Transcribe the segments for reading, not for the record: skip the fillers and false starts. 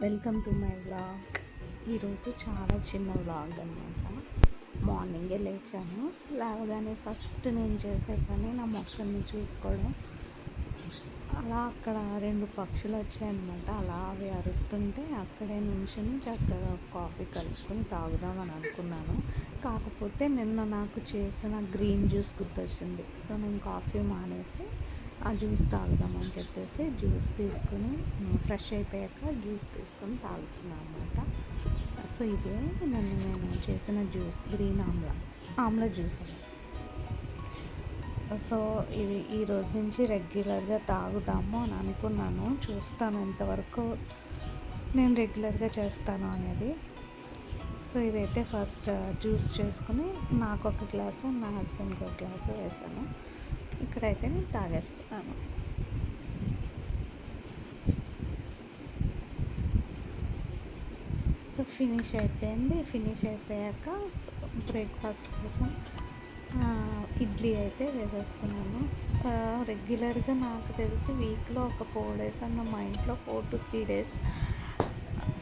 Welcome to my vlog. ఈరోజు చాలా చిన్న వ్లాగ్ అనమాట. మార్నింగే లేచాను. లేవగానే ఫస్ట్ నేను చేసే పని నా మొక్కల్ని చూసుకోవడం. అలా అక్కడ రెండు పక్షులు వచ్చాయన్నమాట. అలా అవి అరుస్తుంటే అక్కడే నుంచుని చక్కగా కాఫీ కలుపుకొని తాగుదామని అనుకున్నాను. కాకపోతే నిన్న నాకు చేసిన గ్రీన్ జ్యూస్ గుర్తొచ్చింది. సో నేను కాఫీ మానేసి ఆ జ్యూస్ తాగుదామని చెప్పేసి జ్యూస్ తీసుకుని ఫ్రెష్ అయిపోయాక జ్యూస్ తీసుకొని తాగుతున్నాను అనమాట. సో ఇదే నేను చేసిన జ్యూస్ గ్రీన్ ఆమ్లా జ్యూస్ అని. సో ఇది ఈరోజు నుంచి రెగ్యులర్గా తాగుదాము అని అనుకున్నాను. చూస్తాను ఎంతవరకు నేను రెగ్యులర్గా చేస్తాను అనేది. సో ఇదైతే ఫస్ట్ జ్యూస్ చేసుకుని నాకు ఒక గ్లాసు, నా హస్బెండ్కి ఒక గ్లాసు వేసాను. ఇక్కడైతే నేను తాగేస్తున్నాను. సో ఫినిష్ అయిపోయింది. ఫినిష్ అయిపోయాక బ్రేక్ఫాస్ట్ కోసం ఇడ్లీ అయితే వేసేస్తున్నాను. రెగ్యులర్గా నాకు తెలిసి వీక్లో ఒక 4 days అన్న మా ఇంట్లో 4 to 3 days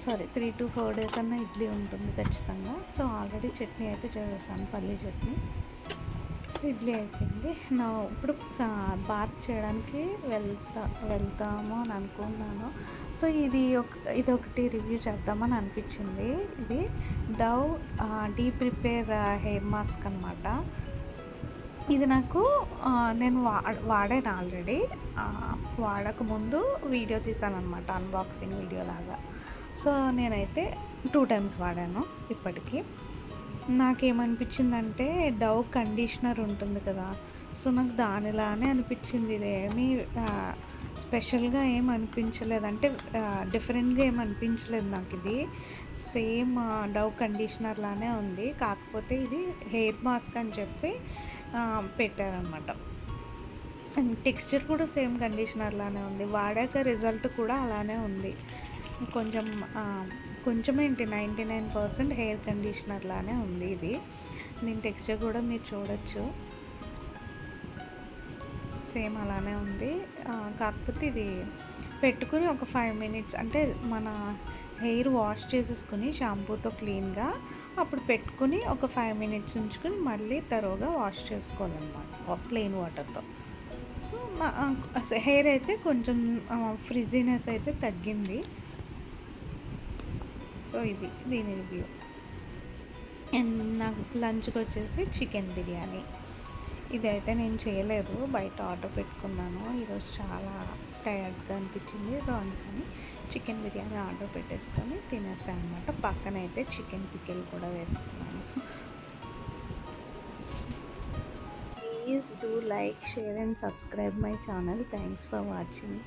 3 to 4 days అన్న ఇడ్లీ ఉంటుంది ఖచ్చితంగా. సో ఆల్రెడీ చట్నీ అయితే చేసేసాను, పల్లీ చట్నీ. ఇడ్లీ అయిపోయింది. నా ఇప్పుడు బాత్ చేయడానికి వెళ్తాము అని అనుకున్నాను. సో ఇది ఒకటి రివ్యూ చేద్దామని అనిపించింది. ఇది Dove deep repair hair mask అనమాట. ఇది నాకు నేను వాడాను ఆల్రెడీ. వాడకముందు వీడియో తీసాను అనమాట, అన్బాక్సింగ్ వీడియో లాగా. సో నేనైతే 2 times వాడాను ఇప్పటికీ. నాకేమనిపించిందంటే డవ్ కండిషనర్ ఉంటుంది కదా, సో నాకు దానిలానే అనిపించింది. ఇదేమీ స్పెషల్గా ఏం అనిపించలేదు, అంటే డిఫరెంట్గా ఏం అనిపించలేదు నాకు. ఇది సేమ్ డవ్ కండిషనర్ లానే ఉంది, కాకపోతే ఇది హెయిర్ మాస్క్ అని చెప్పి పెట్టారనమాట. టెక్స్చర్ కూడా సేమ్ కండిషనర్ లానే ఉంది. వాడాక రిజల్ట్ కూడా అలానే ఉంది. కొంచెమేంటి 99% హెయిర్ కండిషనర్ లానే ఉంది ఇది. దీని టెక్స్చర్ కూడా మీరు చూడొచ్చు, సేమ్ అలానే ఉంది. కాకపోతే ఇది పెట్టుకుని ఒక 5 minutes, అంటే మన హెయిర్ వాష్ చేసేసుకుని షాంపూతో క్లీన్గా అప్పుడు పెట్టుకుని ఒక 5 minutes ఉంచుకొని మళ్ళీ తరువుగా వాష్ చేసుకోవాలన్నమాట ప్లెయిన్ వాటర్తో. సో హెయిర్ అయితే కొంచెం ఫ్రిజీనెస్ అయితే తగ్గింది. సో ఇది దీని రివ్యూ. అండ్ నాకు లంచ్కి వచ్చేసి చికెన్ బిర్యానీ. ఇదైతే నేను చేయలేదు, బయట ఆర్డర్ పెట్టుకున్నాను. ఈరోజు చాలా టైర్డ్గా అనిపించింది, సో అందుకని చికెన్ బిర్యానీ ఆర్డర్ పెట్టేసుకొని తినేసాను అనమాట. పక్కన అయితే చికెన్ పికిల్ కూడా వేసుకున్నాను. Please do like, share and subscribe my channel. Thanks for watching.